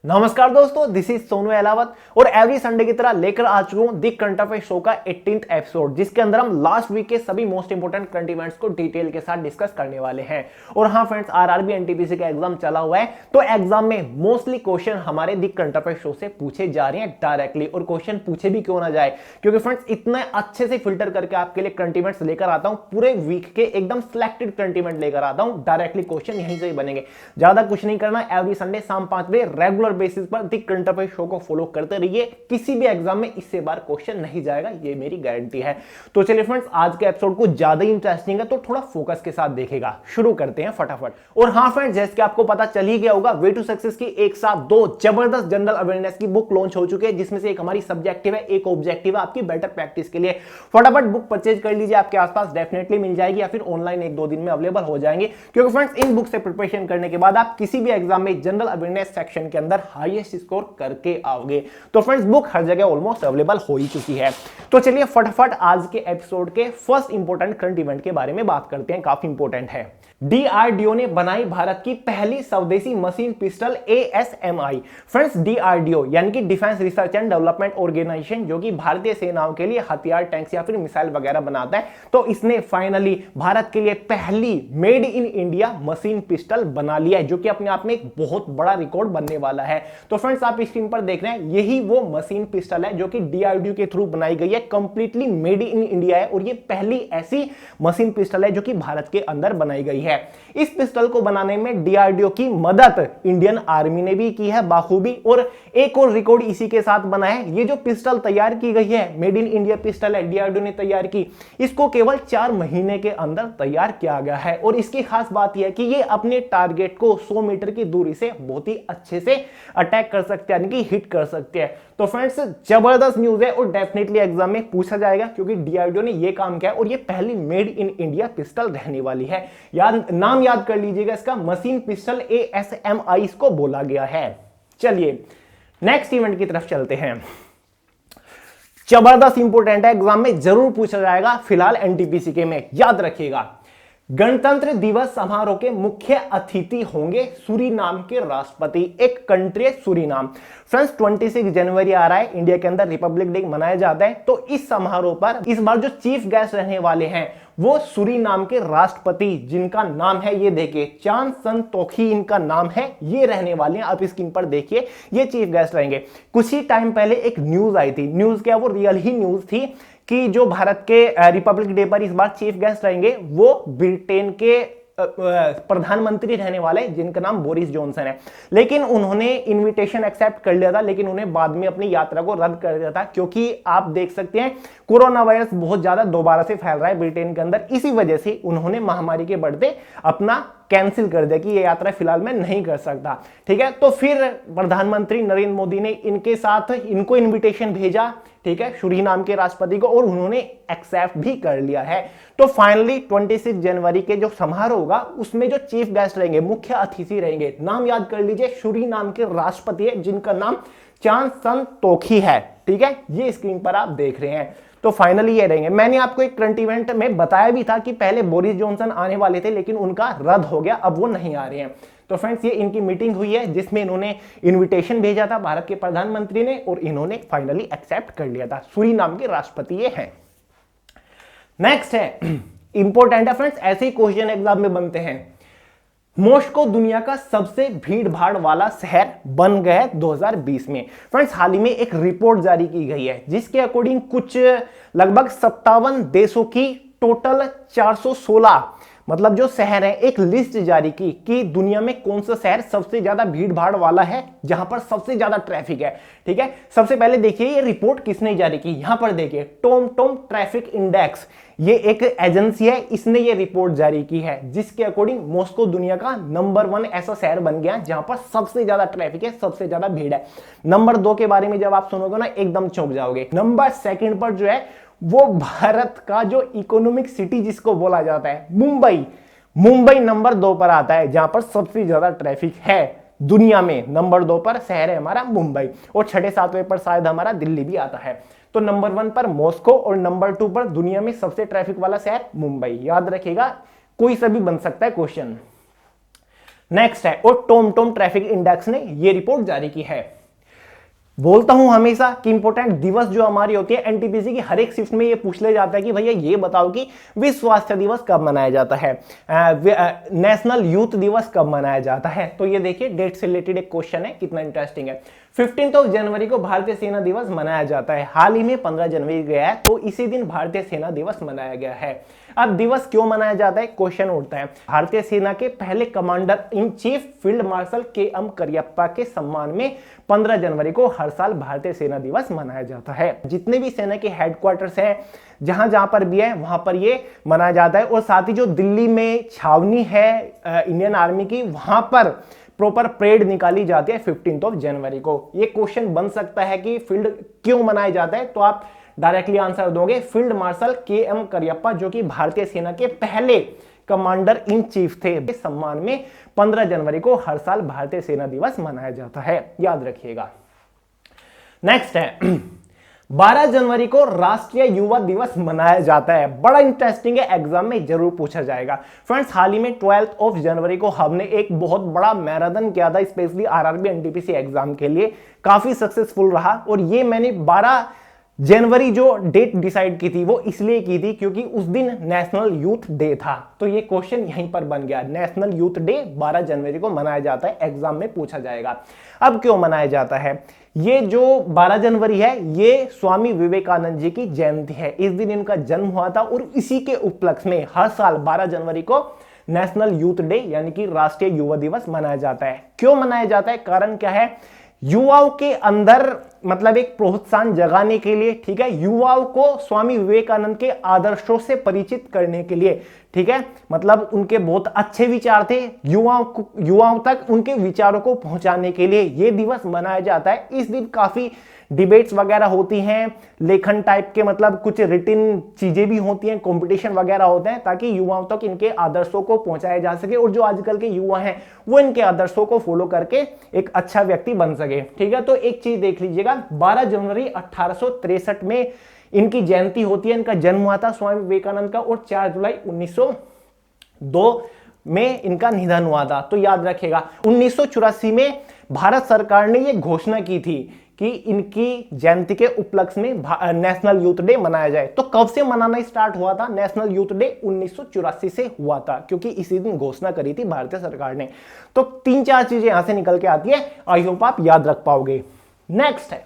नमस्कार दोस्तों, this is Sonu Ahlawat और एवरी संडे की तरह लेकर आ चुका हूं दी करंट अफेयर शो का 18th एपिसोड, जिसके अंदर हम लास्ट वीक के सभी मोस्ट इंपोर्टेंट करंट इवेंट्स को डिटेल के साथ डिस्कस करने वाले हैं। और हाँ फ्रेंड्स, आरआरबी एनटीपीसी का एग्जाम चला हुआ है, तो एग्जाम में मोस्टली क्वेश्चन हमारे दी करंट अफेयर शो से पूछे जा रहे हैं डायरेक्टली। और क्वेश्चन पूछे भी क्यों ना जाए, क्योंकि फ्रेंड्स इतने अच्छे से फिल्टर करके आपके लिए करंट इवेंट्स लेकर आता हूं, पूरे वीक के एकदम सिलेक्टेड करंट इवेंट लेकर आता हूं, डायरेक्टली क्वेश्चन यहीं से ही बनेंगे। ज्यादा कुछ नहीं करना, एवरी संडे शाम 5 बजे रेगुलर बेसिस पर दी करंट अफेयर शो को फॉलो करते रहिए। किसी भी एग्जाम में इससे बार क्वेश्चन नहीं जाएगा, ये मेरी गारंटी है। तो चलिए फ्रेंड्स, आज के एपिसोड को ज्यादा इंटरेस्टिंग है, तो थोड़ा फोकस के साथ देखेगा। शुरू करते हैं फटाफट। और हाँ फ्रेंड्स, जैसे कि आपको पता चल ही गया होगा, वे टू सक्सेस की एक साथ दो जबरदस्त जनरल अवेयरनेस की बुक लॉन्च हो चुकी है, जिसमें से एक हमारी सब्जेक्टिव है, एक ऑब्जेक्टिव है आपकी बेटर प्रैक्टिस के लिए। फटाफट बुक परचेज कर लीजिए, आपके आसपास डेफिनेटली मिल जाएगी या फिर ऑनलाइन 1-2 दिन में अवेलेबल हो जाएंगे। क्योंकि फ्रेंड्स, इन बुक से प्रिपरेशन करने के बाद आप किसी भी एग्जाम में जनरल अवेयरनेस सेक्शन के अंदर हाईएस्ट स्कोर करके आओगे। तो फ्रेंड्स, बुक हर जगह ऑलमोस्ट अवेलेबल हो ही चुकी है। तो चलिए फटाफट आज के एपिसोड के फर्स्ट इंपोर्टेंट करंट इवेंट के बारे में बात करते हैं, काफी इंपोर्टेंट है। डीआरडीओ ने बनाई भारत की पहली स्वदेशी machine pistol ASMI. Friends, DRDO यानी कि defence research and development organisation, जो कि भारतीय सेनाओं के लिए हथियार, टैंक्स या फिर मिसाइल वगैरह बनाता है, तो इसने फाइनली भारत के लिए पहली made in India machine pistol बना लिया है, जो कि अपने आप में एक बहुत बड़ा रिकॉर्ड बनने वाला है। तो फ्रेंड्स, आप स्क्रीन पर देख रहे हैं, यही वो मशीन पिस्टल है जो कि डीआरडीओ के थ्रू बनाई गई है, कंप्लीटली मेड इन इंडिया है। और ये पहली ऐसी मशीन पिस्टल है जो कि भारत के अंदर बनाई गई है। इस पिस्टल को बनाने में डीआरडीओ की मदद इंडियन आर्मी ने भी की है बाखूबी। और एक और रिकॉर्ड इसी के साथ बना है। ये जो पिस्टल तैयार की गई है, मेड इन इंडिया पिस्टल है, डीआरडीओ ने तैयार की, इसको केवल 4 महीने के अंदर तैयार किया गया है। और इसकी खास बात यह है कि ये अपने टारगेट को 100 मीटर की दूरी से बहुत ही अच्छे से अटैक कर सकते हैं, यानी कि हिट कर सकते हैं। तो फ्रेंड्स, जबरदस्त न्यूज है और डेफिनेटली एग्जाम में पूछा जाएगा, क्योंकि डीआरडीओ ने यह काम किया और ये पहली मेड इन इंडिया पिस्टल रहने वाली है। नाम याद कर लीजिएगा इसका, मशीन पिस्टल एएसएमआई इसको बोला गया है। चलिए नेक्स्ट इवेंट की तरफ चलते हैं। जबरदस्त इंपोर्टेंट है, एग्जाम में जरूर पूछा जाएगा, फिलहाल एनटीपीसी के में याद रखिएगा। गणतंत्र दिवस समारोह के मुख्य अतिथि होंगे सूरीनाम के राष्ट्रपति। एक कंट्री है सूरीनाम। फ्रेंड्स, 26 जनवरी आ रहा है, इंडिया के अंदर रिपब्लिक डे मनाया जाता है। तो इस समारोह पर इस बार जो चीफ गेस्ट रहने वाले हैं वो सूरीनाम के राष्ट्रपति, जिनका नाम है, ये देखिए, चान सन तोखी इनका नाम है, ये रहने वाले हैं। आप स्क्रीन पर देखिए, ये चीफ गेस्ट रहेंगे। कुछ ही टाइम पहले एक न्यूज आई थी, न्यूज क्या, वो रियल ही न्यूज थी कि जो भारत के रिपब्लिक डे पर इस बार चीफ गेस्ट रहेंगे वो ब्रिटेन के प्रधानमंत्री रहने वाले, जिनका नाम बोरिस जॉनसन है। लेकिन उन्होंने इनविटेशन एक्सेप्ट कर लिया था, लेकिन उन्हें बाद में अपनी यात्रा को रद्द कर दिया था, क्योंकि आप देख सकते हैं कोरोना वायरस बहुत ज्यादा दोबारा से फैल रहा है ब्रिटेन के अंदर। इसी वजह से उन्होंने महामारी के बढ़ते अपना कैंसिल कर दिया कि ये यात्रा फिलहाल मैं नहीं कर सकता। ठीक है, तो फिर प्रधानमंत्री नरेंद्र मोदी ने इनके साथ इनको इनविटेशन भेजा, ठीक है, सूरीनाम के राष्ट्रपति को, और उन्होंने एक्सेप्ट भी कर लिया है। तो फाइनली 26 जनवरी के जो समारोह होगा उसमें जो चीफ गेस्ट रहेंगे, मुख्य अतिथि रहेंगे, नाम याद कर लीजिए, सूरीनाम के राष्ट्रपति है, जिनका नाम चान सन तोखी है। ठीक है, ये स्क्रीन पर आप देख रहे हैं। तो फाइनली ये रहेंगे। मैंने आपको एक करंट इवेंट में बताया भी था कि पहले बोरिस जॉनसन आने वाले थे, लेकिन उनका रद्द हो गया, अब वो नहीं आ रहे हैं। तो फ्रेंड्स, ये इनकी मीटिंग हुई है, जिसमें इन्होंने इनविटेशन भेजा था भारत के प्रधानमंत्री ने, और इन्होंने फाइनली एक्सेप्ट कर लिया था। सूरीनाम के राष्ट्रपति ये हैं। नेक्स्ट है, इंपॉर्टेंट है फ्रेंड्स, ऐसे ही क्वेश्चन एग्जाम में बनते हैं। मॉस्को दुनिया का सबसे भीड़ भाड़ वाला शहर बन गया है 2020 में। फ्रेंड्स, हाल ही में एक रिपोर्ट जारी की गई है, जिसके अकॉर्डिंग कुछ लगभग 57 देशों की टोटल 416 मतलब जो शहर है, एक लिस्ट जारी की कि दुनिया में कौन सा शहर सबसे ज्यादा भीड़ भाड़ वाला है, जहां पर सबसे ज्यादा ट्रैफिक है। ठीक है, सबसे पहले देखिए ये रिपोर्ट किसने जारी की, यहां पर देखिए, टॉम ट्रैफिक इंडेक्स, ये एक एजेंसी है, इसने ये रिपोर्ट जारी की है, जिसके अकॉर्डिंग मॉस्को दुनिया का नंबर 1 ऐसा शहर बन गया जहां पर सबसे ज्यादा ट्रैफिक है, सबसे ज्यादा भीड़ है। नंबर 2 के बारे में जब आप सुनोगे ना, एकदम चौंक जाओगे। नंबर 2 पर जो है वो भारत का जो इकोनॉमिक सिटी जिसको बोला जाता है, मुंबई नंबर 2 पर आता है, जहां पर सबसे ज्यादा ट्रैफिक है दुनिया में। नंबर 2 पर शहर है हमारा मुंबई, और 6-7वें पर शायद हमारा दिल्ली भी आता है। तो नंबर 1 पर मॉस्को और नंबर 2 पर दुनिया में सबसे ट्रैफिक वाला शहर मुंबई। याद रखिएगा, कोई सा भी बन सकता है क्वेश्चन। नेक्स्ट है, और टोम ट्रैफिक इंडेक्स ने ये रिपोर्ट जारी की है। बोलता हूं हमेशा कि इंपॉर्टेंट दिवस जो हमारी होती है एनटीपीसी की, हर एक शिफ्ट में ये पूछ ले जाता है कि भैया ये बताओ कि विश्व स्वास्थ्य दिवस कब मनाया जाता है, नेशनल यूथ दिवस कब मनाया जाता है। तो ये देखिए डेट से रिलेटेड एक क्वेश्चन है, कितना इंटरेस्टिंग है। 15 जनवरी को भारतीय सेना दिवस मनाया जाता है। हाल ही में 15 जनवरी गया है, तो इसी दिन भारतीय सेना दिवस मनाया गया है। अब दिवस क्यों मनाया जाता है, क्वेश्चन उठता है। भारतीय सेना के पहले commander in chief field marshal KM. Cariappa के सम्मान में 15 जनवरी को हर साल भारतीय सेना दिवस मनाया जाता है। जितने भी सेना के हेडक्वार्टर्स हैं, जहां जहां पर भी है वहां पर ये मनाया जाता है। और साथ ही जो दिल्ली में छावनी है इंडियन आर्मी की, वहां पर प्रॉपर परेड निकाली जाती है 15 जनवरी को। ये क्वेश्चन बन सकता है कि फील्ड क्यों मनाया जाता है, तो आप डायरेक्टली आंसर दोगे फील्ड मार्शल के.एम. करियप्पा, जो कि भारतीय सेना के पहले कमांडर इन चीफ थे, इस सम्मान में 15 जनवरी को हर साल भारतीय सेना दिवस मनाया जाता है, याद रखिएगा। नेक्स्ट है 12 जनवरी को राष्ट्रीय युवा दिवस मनाया जाता है। बड़ा इंटरेस्टिंग है, एग्जाम में जरूर पूछा जाएगा। फ्रेंड्स, हाल ही में 12 जनवरी को हमने एक बहुत बड़ा मैराथन किया था, स्पेशली आरआरबी एनटीपीसी एग्जाम के लिए। काफी सक्सेसफुल रहा, और ये मैंने 12 जनवरी जो डेट डिसाइड की थी वो इसलिए की थी क्योंकि उस दिन नेशनल यूथ डे था। तो ये क्वेश्चन यहीं पर बन गया, नेशनल यूथ डे 12 जनवरी को मनाया जाता है, एग्जाम में पूछा जाएगा। अब क्यों मनाया जाता है, ये जो 12 जनवरी है ये स्वामी विवेकानंद जी की जयंती है। इस दिन इनका जन्म हुआ था, और इसी के उपलक्ष्य में हर साल 12 जनवरी को नेशनल यूथ डे यानी कि राष्ट्रीय युवा दिवस मनाया जाता है। क्यों मनाया जाता है, कारण क्या है, युवाओं के अंदर मतलब एक प्रोत्साहन जगाने के लिए, ठीक है, युवाओं को स्वामी विवेकानंद के आदर्शों से परिचित करने के लिए, ठीक है, मतलब उनके बहुत अच्छे विचार थे, युवाओं तक उनके विचारों को पहुंचाने के लिए ये दिवस मनाया जाता है। इस दिन काफी डिबेट्स वगैरह होती हैं, लेखन टाइप के, मतलब कुछ रिटिन चीजें भी होती हैं, कंपटीशन वगैरह होते हैं, ताकि युवाओं तक इनके आदर्शों को पहुंचाया जा सके, और जो आजकल के युवा हैं वो इनके आदर्शों को फॉलो करके एक अच्छा व्यक्ति बन सके, ठीक है। तो एक चीज देख लीजिएगा, 12 जनवरी 1863 में इनकी जयंती होती है, इनका जन्म हुआ था स्वामी विवेकानंद का, और 4 जुलाई 1902 में इनका निधन हुआ था। तो याद रखेगा 1984 में भारत सरकार ने यह घोषणा की थी कि इनकी जयंती के उपलक्ष्य में नेशनल यूथ डे मनाया जाए। तो कब से मनाना स्टार्ट हुआ था नेशनल यूथ डे, 1984 से हुआ था, क्योंकि इसी दिन घोषणा करी थी भारतीय सरकार ने। तो 3-4 चीजें यहां से निकल के आती है, आई होप आप याद रख पाओगे। नेक्स्ट है,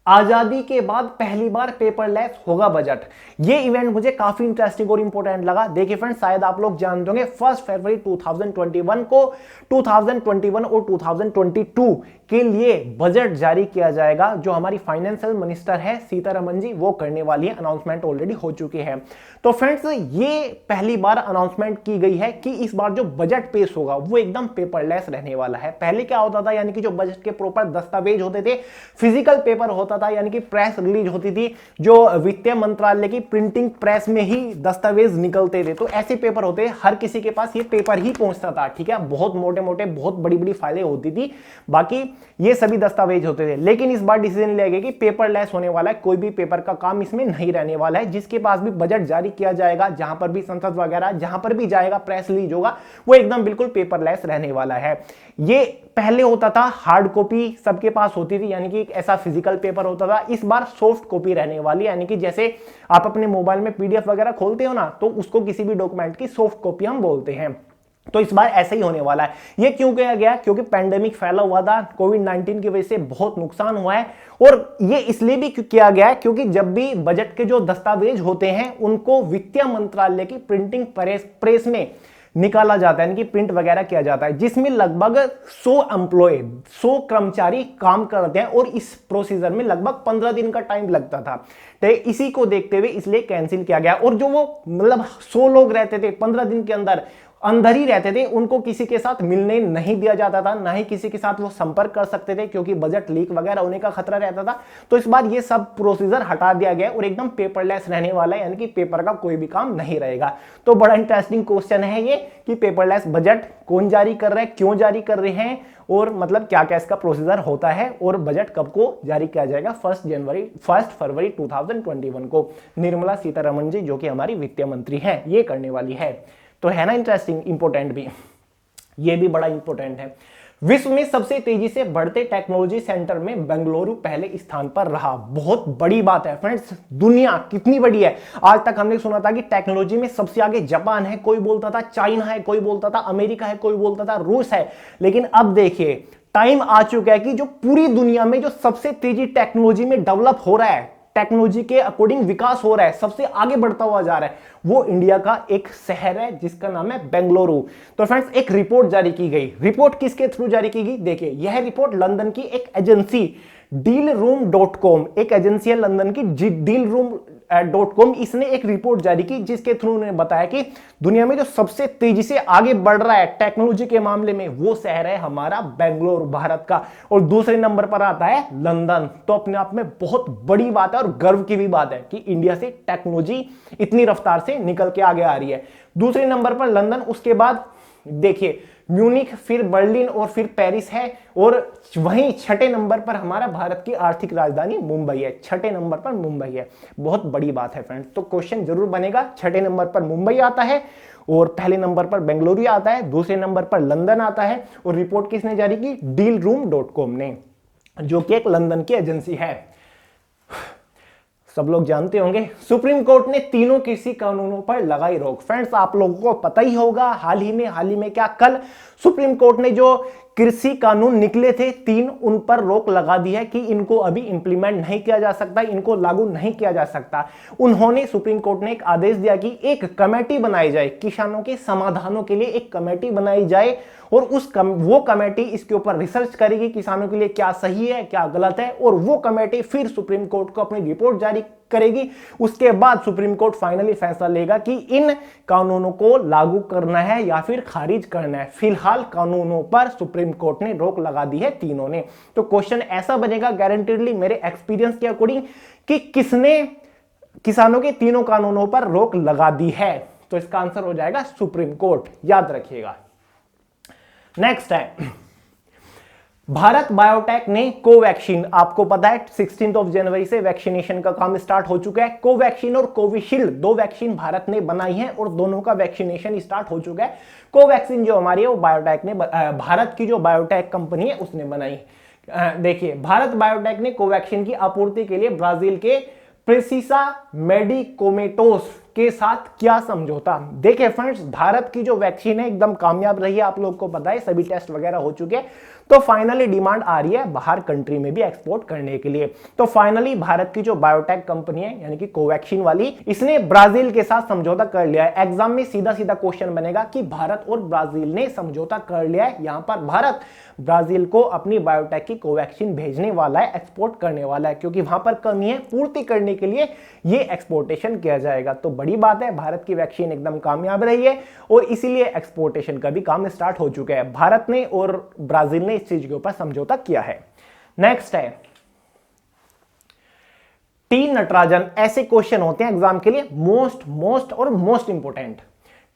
आजादी के बाद पहली बार पेपरलेस होगा बजट। ये इवेंट मुझे काफी इंटरेस्टिंग और इंपॉर्टेंट लगा। देखिए फ्रेंड्स, शायद आप लोग जानते होंगे 1 फरवरी 2021 को 2021 और 2022 के लिए बजट जारी किया जाएगा। जो हमारी फाइनेंशियल मिनिस्टर है सीतारमण जी, वो करने वाली है, अनाउंसमेंट ऑलरेडी हो चुकी है। तो फ्रेंड्स, ये पहली बार अनाउंसमेंट की गई है कि इस बार जो बजट पेश होगा वो एकदम पेपरलेस रहने वाला है। पहले क्या होता था, यानी कि जो बजट के प्रॉपर दस्तावेज होते थे, फिजिकल पेपर होता था, यानी कि प्रेस रिलीज होती थी, जो वित्त मंत्रालय की प्रिंटिंग प्रेस में ही दस्तावेज निकलते थे। तो ऐसे पेपर होते, हर किसी के पास ये पेपर ही पहुंचता था, ठीक है, बहुत मोटे मोटे बहुत बड़ी बड़ी फाइलें होती थी, बाकी ये सभी दस्तावेज होते थे। लेकिन इस बार डिसीजन लिया गया कि पेपरलेस होने वाला है, कोई भी पेपर का काम इसमें नहीं रहने वाला है। जिसके पास भी बजट जारी किया जाएगा, जहां पर भी संसद वगैरह जहां पर भी जाएगा, प्रेस रिलीज होगा, वो एकदम बिल्कुल पेपरलेस रहने वाला है। ये पहले होता था हार्ड कॉपी सबके पास होती थी, यानी कि एक ऐसा फिजिकल पेपर होता था। इस बार सॉफ्ट कॉपी रहने वाली है, यानी कि जैसे आप अपने मोबाइल में पीडीएफ वगैरह खोलते हो ना, तो उसको किसी भी डॉक्यूमेंट की सॉफ्ट कॉपी हम बोलते हैं। तो इस बार ऐसा ही होने वाला है। ये क्यों किया गया, क्योंकि पैंडेमिक फैला हुआ था, कोविड-19 की वजह से बहुत नुकसान हुआ है। और ये इसलिए भी किया गया है क्योंकि जब भी बजट के जो दस्तावेज होते हैं उनको वित्त मंत्रालय की प्रिंटिंग प्रेस में निकाला जाता है, यानी कि प्रिंट वगैरह किया जाता है, जिसमें लगभग 100 कर्मचारी काम करते हैं, और इस प्रोसीजर में लगभग 15 दिन का टाइम लगता था। तो इसी को देखते हुए इसलिए कैंसिल किया गया। और जो वो मतलब 100 लोग रहते थे 15 दिन के अंदर ही रहते थे, उनको किसी के साथ मिलने नहीं दिया जाता था, ना ही किसी के साथ वो संपर्क कर सकते थे, क्योंकि बजट लीक वगैरह होने का खतरा रहता था। तो इस बार ये सब प्रोसीजर हटा दिया गया और एकदम पेपरलेस रहने वाला है, यानी कि पेपर का कोई भी काम नहीं रहेगा। तो बड़ा इंटरेस्टिंग क्वेश्चन है ये कि पेपरलेस बजट कौन जारी कर रहा है, क्यों जारी कर रहे हैं, और मतलब क्या क्या इसका प्रोसीजर होता है, और बजट कब को जारी किया जाएगा। 1 फरवरी 2021 को निर्मला सीतारमण जी, जो कि हमारी वित्त मंत्री हैं, ये करने वाली है। तो है ना इंटरेस्टिंग, इंपोर्टेंट भी। ये भी बड़ा इंपॉर्टेंट है। विश्व में सबसे तेजी से बढ़ते टेक्नोलॉजी सेंटर में बेंगलुरु पहले स्थान पर रहा। बहुत बड़ी बात है फ्रेंड्स, दुनिया कितनी बड़ी है। आज तक हमने सुना था कि टेक्नोलॉजी में सबसे आगे जापान है, कोई बोलता था चाइना है, कोई बोलता था अमेरिका है, कोई बोलता था रूस है। लेकिन अब देखिए टाइम आ चुका है कि जो पूरी दुनिया में जो सबसे तेजी टेक्नोलॉजी में डेवलप हो रहा है, टेक्नोलॉजी के अकॉर्डिंग विकास हो रहा है, सबसे आगे बढ़ता हुआ जा रहा है, वो इंडिया का एक शहर है जिसका नाम है बेंगलुरु। तो फ्रेंड्स एक रिपोर्ट जारी की गई। रिपोर्ट किसके थ्रू जारी की गई? देखिए यह रिपोर्ट लंदन की एक एजेंसी dealroom.com, एक एजेंसी है लंदन की dealroom.com, इसने एक रिपोर्ट जारी की जिसके थ्रू उन्होंने बताया कि दुनिया में जो सबसे तेजी से आगे बढ़ रहा है टेक्नोलॉजी के मामले में वो शहर है हमारा बेंगलुरु, भारत का, और दूसरे नंबर पर आता है लंदन। तो अपने आप में बहुत बड़ी बात है और गर्व की भी बात है कि इंडिया से टेक्नोलॉजी इतनी रफ्तार से निकल के आगे आ रही है। दूसरे नंबर पर लंदन, उसके बाद देखिए म्यूनिख, फिर बर्लिन और फिर पेरिस है, और वहीं छठे नंबर पर हमारा भारत की आर्थिक राजधानी मुंबई है। छठे नंबर पर मुंबई है। बहुत बड़ी बात है फ्रेंड्स। तो क्वेश्चन जरूर बनेगा, छठे नंबर पर मुंबई आता है और पहले नंबर पर बेंगलुरु आता है, दूसरे नंबर पर लंदन आता है। और रिपोर्ट किसने जारी की? dealroom.com ने, जो कि एक लंदन की एजेंसी है। सब लोग जानते होंगे सुप्रीम कोर्ट ने तीनों कृषि कानूनों पर लगाई रोक। फ्रेंड्स आप लोगों को पता ही होगा, हाल ही में क्या कल सुप्रीम कोर्ट ने जो कृषि कानून निकले थे 3, उन पर रोक लगा दी है कि इनको अभी इंप्लीमेंट नहीं किया जा सकता, इनको लागू नहीं किया जा सकता। उन्होंने, सुप्रीम कोर्ट ने एक आदेश दिया कि एक कमेटी बनाई जाए, किसानों के समाधानों के लिए एक कमेटी बनाई जाए, और वो कमेटी इसके ऊपर रिसर्च करेगी किसानों के लिए क्या सही है क्या गलत है, और वो कमेटी फिर सुप्रीम कोर्ट को अपनी रिपोर्ट जारी करेगी। उसके बाद सुप्रीम कोर्ट फाइनली फैसला लेगा कि इन कानूनों को लागू करना है या फिर खारिज करना है। फिलहाल कानूनों पर सुप्रीम कोर्ट ने रोक लगा दी है तीनों ने। तो क्वेश्चन ऐसा बनेगा गारंटेडली मेरे एक्सपीरियंस के अकॉर्डिंग कि किसने किसानों के तीनों कानूनों पर रोक लगा दी है? तो इसका आंसर हो जाएगा सुप्रीम कोर्ट, याद रखिएगा। नेक्स्ट है भारत बायोटेक ने कोवैक्सीन, आपको पता है 16 जनवरी से वैक्सीनेशन का काम स्टार्ट हो चुका है। कोवैक्सीन और कोविशील्ड 2 वैक्सीन भारत ने बनाई है और दोनों का वैक्सीनेशन स्टार्ट हो चुका है। कोवैक्सीन जो हमारी है वो बायोटेक ने, भारत की जो बायोटेक कंपनी है उसने बनाई। देखिए भारत बायोटेक ने कोवैक्सीन की आपूर्ति के लिए ब्राजील के प्रेसिसा मेडिकोमेटोस के साथ क्या समझौता। देखिए फ्रेंड्स भारत की जो वैक्सीन है एकदम कामयाब रही है, आप लोग को पता है, सभी टेस्ट वगैरह हो चुके हैं। तो फाइनली डिमांड आ रही है बाहर कंट्री में भी एक्सपोर्ट करने के लिए। तो फाइनली भारत की जो बायोटेक कंपनी है यानी कि कोवैक्सीन वाली, इसने ब्राजील के साथ समझौता कर लिया है। एग्जाम में सीधा सीधा क्वेश्चन बनेगा कि भारत और ब्राजील ने समझौता कर लिया है। यहां पर भारत ब्राजील को अपनी बायोटेक की कोवैक्सीन भेजने वाला है, एक्सपोर्ट करने वाला है, क्योंकि वहां पर कमी है, पूर्ति करने के लिए ये एक्सपोर्टेशन किया जाएगा। तो बड़ी बात है, भारत की वैक्सीन एकदम कामयाब रही है और इसीलिए एक्सपोर्टेशन का भी काम स्टार्ट हो चुका है। भारत ने और ब्राजील ने इस चीज के ऊपर समझौता किया है। नेक्स्ट है टी नटराजन। ऐसे क्वेश्चन होते हैं एग्जाम के लिए मोस्ट इंपोर्टेंट।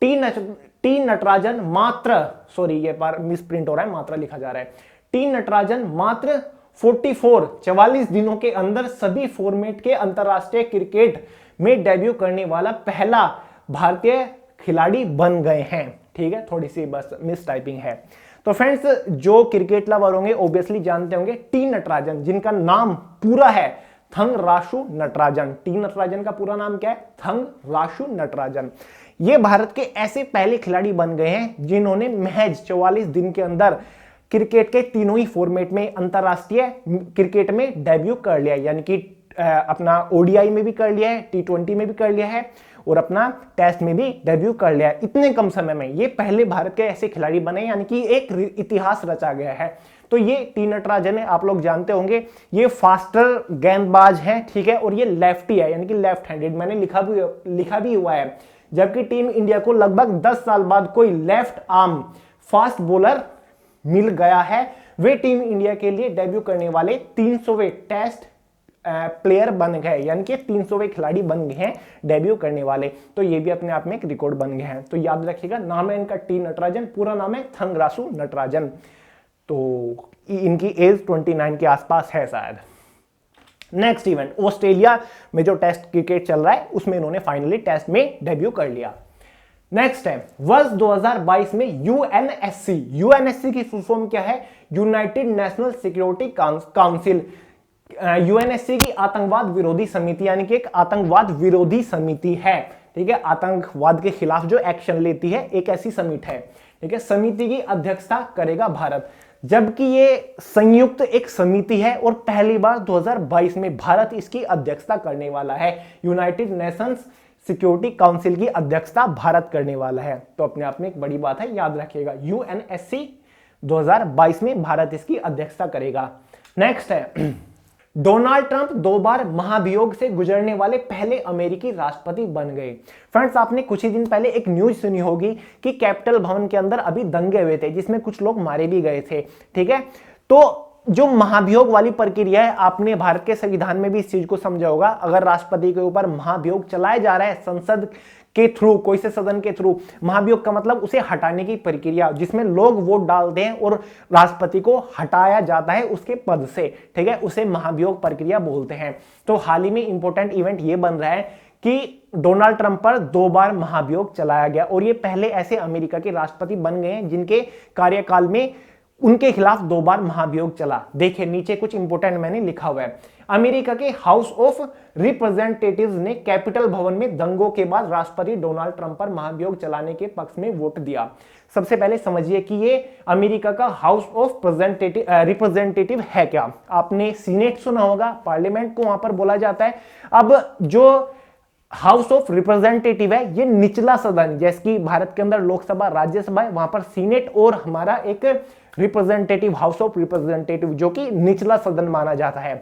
टी नटराजन मात्र, सॉरी ये बार मिसप्रिंट हो रहा है, मात्रा लिखा जा रहा है। टी नटराजन मात्र 44 दिनों के अंदर सभी फॉर्मेट के अंतरराष्ट्रीय क्रिकेट में डेब्यू करने वाला पहला भारतीय खिलाड़ी बन गए हैं। ठीक है, थोड़ी सी बस मिस टाइपिंग है। तो फ्रेंड्स जो क्रिकेट लवर होंगे ऑब्वियसली जानते होंगे टी नटराजन, जिनका नाम पूरा है थंगराशु नटराजन। टी नटराजन का पूरा नाम क्या है? थंगराशु नटराजन। ये भारत के ऐसे पहले खिलाड़ी बन गए हैं जिन्होंने महज 44 दिन के अंदर क्रिकेट के तीनों ही फॉर्मेट में, अंतरराष्ट्रीय क्रिकेट में डेब्यू कर लिया, यानी कि अपना ओडीआई में भी कर लिया है, टी20 में भी कर लिया है और अपना टेस्ट में भी डेब्यू कर लिया है। इतने कम समय में ये पहले भारत के ऐसे खिलाड़ी बने, यानी कि एक इतिहास रचा गया है। तो ये टी नटराजन है, आप लोग जानते होंगे, ये फास्टर गेंदबाज है। ठीक है, और ये लेफ्टी है, यानी कि लेफ्ट हैंडेड, मैंने लिखा भी हुआ है। जबकि टीम इंडिया को लगभग 10 साल बाद कोई लेफ्ट आर्म फास्ट बॉलर मिल गया है। वे टीम इंडिया के लिए डेब्यू करने वाले 300वें टेस्ट प्लेयर बन गए, यानी कि 300वें खिलाड़ी बन गए हैं डेब्यू करने वाले। तो ये भी अपने आप में एक रिकॉर्ड बन गए हैं। तो याद रखिएगा, नाम है इनका टी नटराजन, पूरा नाम है थंगरासु नटराजन। तो इनकी एज 29 के आसपास है शायद। नेक्स्ट इवेंट, ऑस्ट्रेलिया में जो टेस्ट क्रिकेट चल रहा है उसमें इन्होंने फाइनली टेस्ट में डेब्यू कर लिया। नेक्स्ट है वर्ष 2022 में यूएनएससी की फुल फॉर्म क्या है? United national security council. UNSC की आतंकवाद विरोधी समिति, यानी कि एक आतंकवाद विरोधी समिति है, ठीक है, आतंकवाद के खिलाफ जो एक्शन लेती है, एक ऐसी समिति है, ठीक है। समिति की अध्यक्षता करेगा भारत, जबकि ये संयुक्त एक समिति है और पहली बार 2022 में भारत इसकी अध्यक्षता करने वाला है। यूनाइटेड नेशंस सिक्योरिटी काउंसिल की अध्यक्षता भारत करने वाला है, तो अपने आप में एक बड़ी बात है, याद रखिएगा। यूएनएससी 2022 में भारत इसकी अध्यक्षता करेगा। नेक्स्ट है डोनाल्ड ट्रंप 2 बार महाभियोग से गुजरने वाले पहले अमेरिकी राष्ट्रपति बन गए। फ्रेंड्स, आपने कुछ ही दिन पहले एक न्यूज सुनी होगी कि कैपिटल भवन के अंदर अभी दंगे हुए थे जिसमें कुछ लोग मारे भी गए थे, ठीक है। तो जो महाभियोग वाली प्रक्रिया है, आपने भारत के संविधान में भी इस चीज को समझा होगा। अगर राष्ट्रपति के ऊपर महाभियोग चलाया जा रहा है संसद के थ्रू, कोई से सदन के थ्रू, महाभियोग का मतलब उसे हटाने की प्रक्रिया, जिसमें लोग वोट डालते हैं और राष्ट्रपति को हटाया जाता है उसके पद से, ठीक है, उसे महाभियोग प्रक्रिया बोलते हैं। तो हाल ही में इंपॉर्टेंट इवेंट ये बन रहा है कि डोनाल्ड ट्रंप पर 2 बार महाभियोग चलाया गया और ये पहले ऐसे अमेरिका के राष्ट्रपति बन गए हैं जिनके कार्यकाल में उनके खिलाफ 2 बार महाभियोग चला। देखिए नीचे कुछ इंपोर्टेंट मैंने लिखा हुआ है। अमेरिका के हाउस ऑफ रिप्रेजेंटेटिव्स ने कैपिटल भवन में दंगों के बाद राष्ट्रपति डोनाल्ड ट्रंप पर महाभियोग चलाने के पक्ष में वोट दिया। सबसे पहले समझिए कि ये अमेरिका का हाउस ऑफ रिप्रेजेंटेटिव है क्या? आपने सीनेट सुना होगा, पार्लियामेंट को वहां पर बोला जाता है। अब जो हाउस ऑफ रिप्रेजेंटेटिव है ये निचला सदन, जैसे कि भारत के अंदर लोकसभा राज्यसभा है, वहां पर सीनेट और हमारा एक रिप्रेजेंटेटिव हाउस ऑफ रिप्रेजेंटेटिव जो कि निचला सदन माना जाता है।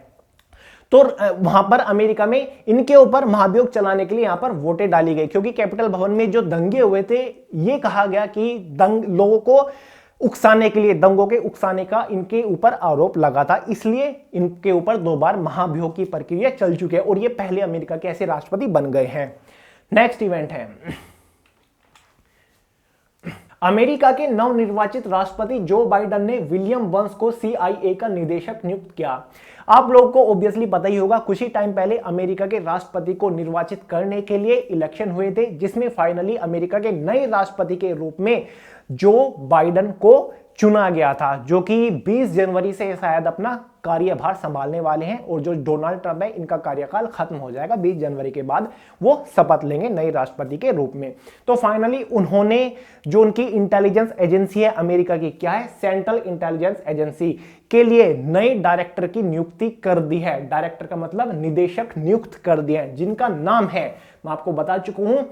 तो वहां पर अमेरिका में इनके ऊपर महाभियोग चलाने के लिए यहां पर वोटें डाली गई, क्योंकि कैपिटल भवन में जो दंगे हुए थे ये कहा गया कि लोगों को उकसाने के लिए, दंगों के उकसाने का इनके ऊपर आरोप लगा था, इसलिए इनके ऊपर 2 बार महाभियोग की प्रक्रिया चल चुकी है और ये पहले अमेरिका के ऐसे राष्ट्रपति बन गए हैं। नेक्स्ट इवेंट है अमेरिका के नवनिर्वाचित राष्ट्रपति जो बाइडेन ने विलियम बर्न्स को CIA का निदेशक नियुक्त किया। आप लोगों को ऑब्वियसली पता ही होगा, कुछ ही टाइम पहले अमेरिका के राष्ट्रपति को निर्वाचित करने के लिए इलेक्शन हुए थे, जिसमें फाइनली अमेरिका के नए राष्ट्रपति के रूप में जो बाइडेन को चुना गया था, जो कि 20 जनवरी से शायद अपना कार्यभार संभालने वाले हैं और जो डोनाल्ड ट्रंप है इनका कार्यकाल खत्म हो जाएगा 20 जनवरी के बाद, वो शपथ लेंगे नए राष्ट्रपति के रूप में। तो फाइनली उन्होंने जो उनकी इंटेलिजेंस एजेंसी है अमेरिका की, क्या है, सेंट्रल इंटेलिजेंस एजेंसी के लिए नए डायरेक्टर की नियुक्ति कर दी है। डायरेक्टर का मतलब निदेशक नियुक्त कर दिया है, जिनका नाम है, मैं आपको बता चुका हूं,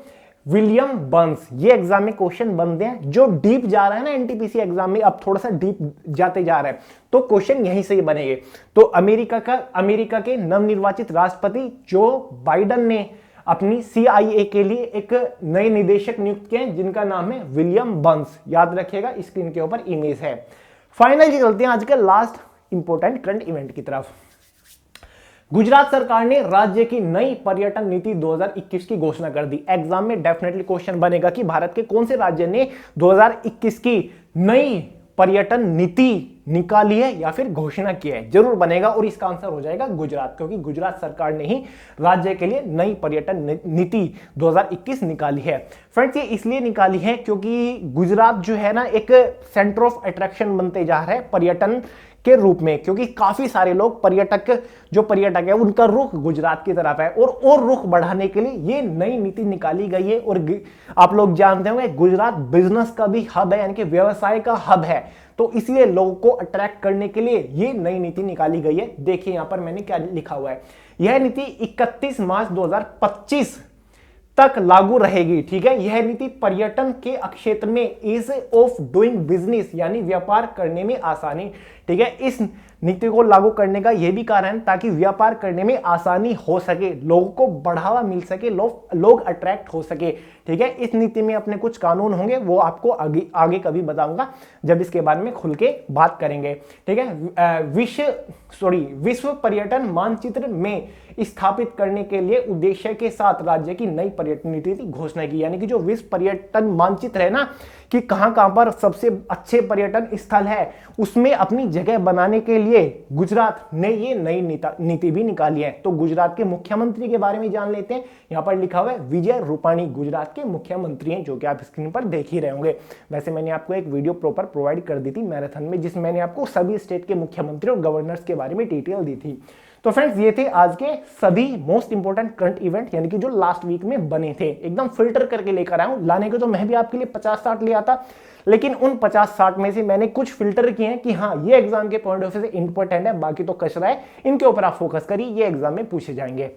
विलियम बर्न्स। ये एग्जाम में क्वेश्चन बनते हैं, जो डीप जा रहा है ना एनटीपीसी एग्जाम में, अब थोड़ा सा डीप जाते जा रहा है, तो क्वेश्चन यहीं से ही बनेंगे। तो अमेरिका के नवनिर्वाचित राष्ट्रपति जो बाइडेन ने अपनी CIA के लिए एक नए निदेशक नियुक्त किए, जिनका नाम है विलियम बर्न्स। याद रखिएगा, स्क्रीन के ऊपर इमेज है। फाइनली चलते हैं आज के लास्ट इंपोर्टेंट करंट इवेंट की तरफ। गुजरात सरकार ने राज्य की नई पर्यटन नीति 2021 की घोषणा कर दी। एग्जाम में डेफिनेटली क्वेश्चन बनेगा कि भारत के कौन से राज्य ने 2021 की नई पर्यटन नीति निकाली है या फिर घोषणा की है, जरूर बनेगा और इसका आंसर हो जाएगा गुजरात, क्योंकि गुजरात सरकार ने ही राज्य के लिए नई पर्यटन नीति 2021 निकाली है। फ्रेंड्स, ये इसलिए निकाली है क्योंकि गुजरात जो है ना एक सेंटर ऑफ अट्रैक्शन बनते जा रहा है पर्यटन के रूप में, क्योंकि काफी सारे लोग पर्यटक है उनका रुख गुजरात की तरफ है और रुख बढ़ाने के लिए ये नई नीति निकाली गई है। और आप लोग जानते होंगे गुजरात बिजनेस का भी हब है, यानी कि व्यवसाय का हब है, तो इसलिए लोगों को अट्रैक्ट करने के लिए ये नई नीति निकाली गई है। देखिए यहां पर मैंने क्या लिखा हुआ है, यह नीति 31 मार्च 2025 तक लागू रहेगी। ठीक है, यह नीति पर्यटन के क्षेत्र में ईज ऑफ डूइंग बिजनेस यानी व्यापार करने में आसानी, ठीक है, इस नीति को लागू करने का यह भी कारण ताकि व्यापार करने में आसानी हो सके, लोगों को बढ़ावा मिल सके, लोग अट्रैक्ट हो सके। ठीक है, इस नीति में अपने कुछ कानून होंगे, वो आपको आगे कभी बताऊंगा जब इसके बारे में खुल के बात करेंगे। ठीक है, विश्व पर्यटन मानचित्र में स्थापित करने के लिए उद्देश्य के साथ राज्य की नई पर्यटन नीति की घोषणा की, यानी कि जो विश्व पर्यटन मानचित्र है ना, कि कहां कहां पर सबसे अच्छे पर्यटन स्थल है, उसमें अपनी जगह बनाने के लिए गुजरात ने ये नई नीति भी निकाली है। तो गुजरात के मुख्यमंत्री के बारे में जान लेते हैं। यहां पर लिखा हुआ है विजय रूपाणी गुजरात के मुख्यमंत्री हैं, जो कि आप स्क्रीन पर देख ही रहे होंगे। वैसे मैंने आपको एक वीडियो प्रॉपर प्रोवाइड कर दी थी मैराथन में, जिसमें मैंने आपको सभी स्टेट के मुख्यमंत्री और गवर्नर्स के बारे में डिटेल दी थी। तो फ्रेंड्स, ये थे आज के सभी मोस्ट इंपोर्टेंट करंट इवेंट, यानी कि जो लास्ट वीक में बने थे। एकदम फिल्टर करके लेकर आया हूं। लाने को तो मैं भी आपके लिए 50-60 ले आता, लेकिन उन 50-60 में से मैंने कुछ फिल्टर किए हैं कि हाँ, ये एग्जाम के पॉइंट ऑफ व्यू से इंपॉर्टेंट है, बाकी तो कचरा है, इनके ऊपर आप फोकस करिए, ये एग्जाम में पूछे जाएंगे।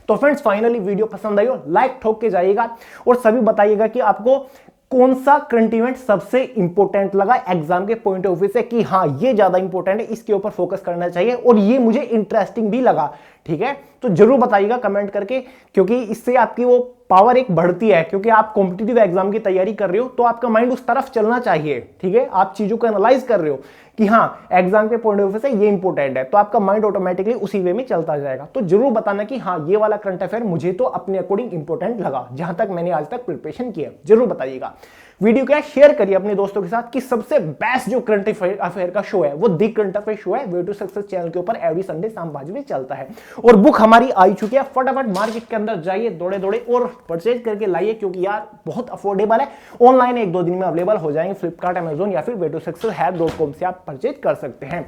तो फ्रेंड्स, फाइनली वीडियो पसंद आई हो लाइक ठोक के जाइएगा और सभी बताइएगा कि आपको कौन सा करंट इवेंट सबसे इंपॉर्टेंट लगा एग्जाम के पॉइंट ऑफ व्यू से, कि हाँ ये ज्यादा इंपॉर्टेंट है, इसके ऊपर फोकस करना चाहिए और ये मुझे इंटरेस्टिंग भी लगा। ठीक है, तो जरूर बताइएगा कमेंट करके, क्योंकि इससे आपकी वो पावर एक बढ़ती है, क्योंकि आप कॉम्पिटिटिव एग्जाम की तैयारी कर रहे हो तो आपका माइंड उस तरफ चलना चाहिए। ठीक है, आप चीजों को एनालाइज कर रहे हो कि हाँ एग्जाम के पॉइंट ऑफ व्यू से ये इंपॉर्टेंट है, तो आपका माइंड ऑटोमेटिकली उसी वे में चलता जाएगा। तो जरूर बताना कि हाँ ये वाला करंट अफेयर मुझे तो अपने अकॉर्डिंग इंपॉर्टेंट लगा, जहां तक मैंने आज तक प्रिपरेशन किया। जरूर बताइएगा। वीडियो क्या शेयर करिए अपने दोस्तों के साथ कि सबसे बेस्ट जो करंट अफेयर का शो है वो दी करंट अफेयर शो है, वे टू सक्सेस चैनल के ऊपर एवरी संडे शाम 5 बजे चलता है। और बुक हमारी आई चुकी है, फटाफट मार्केट के अंदर जाइए, दौड़े दौड़े और परचेज करके लाइए, क्योंकि यार बहुत अफोर्डेबल है। ऑनलाइन 1-2 दिन में अवेलेबल हो जाएंगे, फ्लिपकार्ट, अमेजोन या फिर वे टू सक्सेस हैप.com से आप परचेज कर सकते हैं।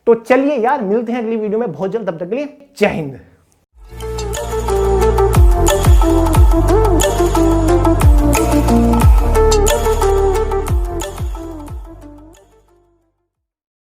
तो चलिए यार, मिलते हैं अगली वीडियो में बहुत जल्द, तब तक के लिए जय हिंद।